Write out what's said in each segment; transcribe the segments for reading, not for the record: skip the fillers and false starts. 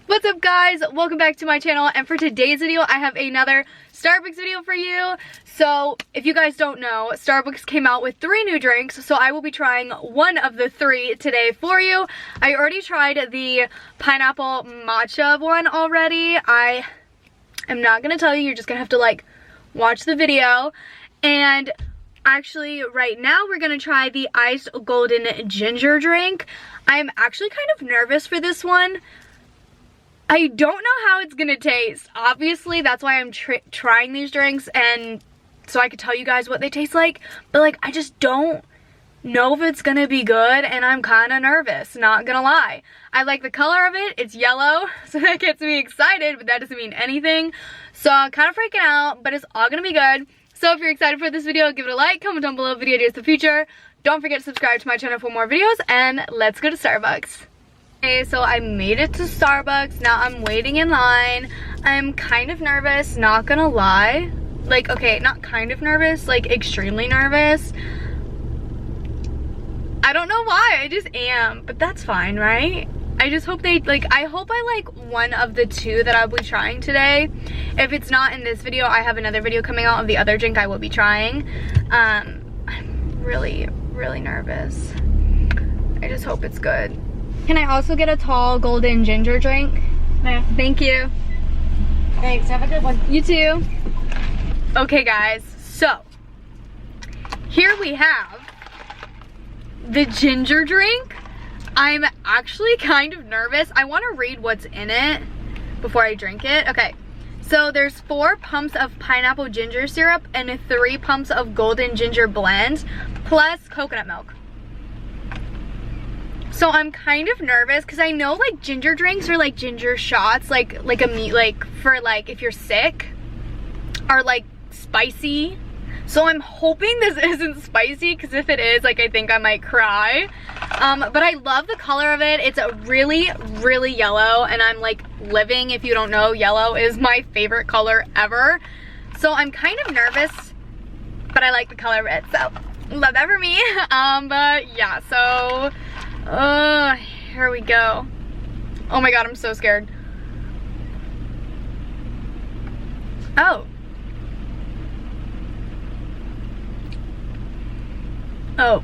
What's up guys, welcome back to my channel, and for today's video I have another Starbucks video for you. So if you guys don't know, Starbucks came out with 3 new drinks, so I will be trying one of the 3 today for you. I already tried the pineapple matcha one already. I am not gonna tell you, you're just gonna have to like watch the video. And actually right now we're gonna try the iced golden ginger drink. I'm actually kind of nervous for this one. I don't know how it's gonna taste. Obviously, that's why I'm trying these drinks, and so I could tell you guys what they taste like. But like, I just don't know if it's gonna be good, and I'm kind of nervous, not gonna lie. I like the color of it. It's yellow, so that gets me excited, but that doesn't mean anything. So I'm kind of freaking out, but it's all gonna be good. So if you're excited for this video, give it a like, comment down below video ideas for the future. Don't forget to subscribe to my channel for more videos, and let's go to Starbucks. Okay, so I made it to Starbucks. Now I'm waiting in line. I'm kind of nervous, not gonna lie. Like, okay, not kind of nervous, like extremely nervous. I don't know why, I just am, but that's fine, right? I just hope they, like, I hope I like one of the 2 that I'll be trying today. If it's not in this video, I have another video coming out of the other drink I will be trying. I'm really, really nervous. I just hope it's good. Can I also get a tall golden ginger drink? Yeah. Thank you. Thanks, have a good one. You too. Okay guys, so here we have the ginger drink. I'm actually kind of nervous. I want to read what's in it before I drink it. Okay, so there's 4 pumps of pineapple ginger syrup and 3 pumps of golden ginger blend plus coconut milk. So I'm kind of nervous because I know like ginger drinks or like ginger shots, like a meat, like for like if you're sick, are like spicy. So I'm hoping this isn't spicy, because if it is, like, I think I might cry. But I love the color of it. It's a really, really yellow, and I'm like living, if you don't know, yellow is my favorite color ever. So I'm kind of nervous, but I like the color of it, so love that for me. But yeah, so here we go. Oh my god, I'm so scared. Oh. Oh.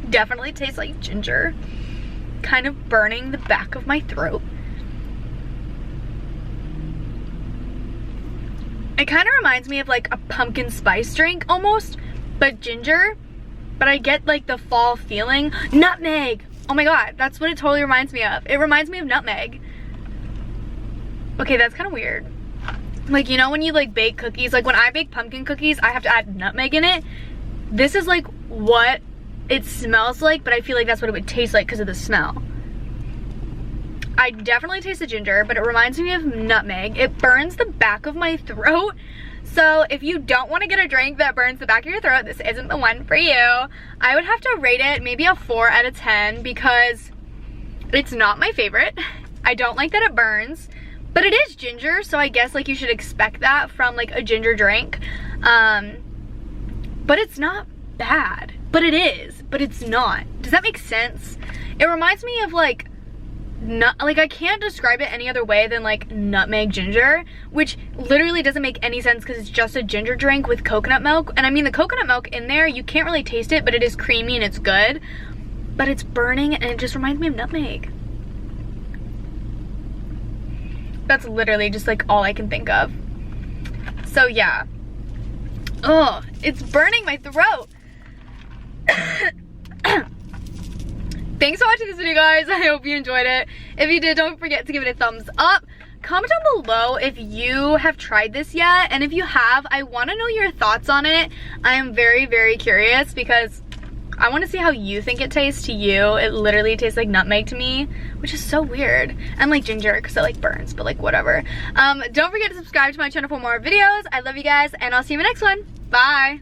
Definitely tastes like ginger. Kind of burning the back of my throat. It kind of reminds me of like a pumpkin spice drink almost, but ginger. But I get like the fall feeling. Nutmeg! Oh my god, that's what it totally reminds me of. It reminds me of nutmeg. Okay, that's kind of weird. Like, you know when you like bake cookies, like when I bake pumpkin cookies, I have to add nutmeg in it. This is like what it smells like, but I feel like that's what it would taste like because of the smell. I definitely taste the ginger, but it reminds me of nutmeg. It burns the back of my throat. So if you don't want to get a drink that burns the back of your throat, this isn't the one for you. I would have to rate it maybe a 4 out of 10 because it's not my favorite. I don't like that it burns, but it is ginger, so I guess like you should expect that from like a ginger drink. But it's not bad. But it is, but it's not. Does that make sense? It reminds me of like I can't describe it any other way than like nutmeg ginger, which literally doesn't make any sense because it's just a ginger drink with coconut milk. And I mean, the coconut milk in there, you can't really taste it, but it is creamy and it's good. But it's burning and it just reminds me of nutmeg. That's literally just like all I can think of. So yeah. Oh, it's burning my throat. Thanks for watching this video, guys. I hope you enjoyed it. If you did, don't forget to give it a thumbs up. Comment down below if you have tried this yet, and if you have, I want to know your thoughts on it. I am very, very curious because I want to see how you think it tastes to you. It literally tastes like nutmeg to me, which is so weird. And like ginger because it like burns, but like whatever. Don't forget to subscribe to my channel for more videos. I love you guys, and I'll see you in the next one. Bye.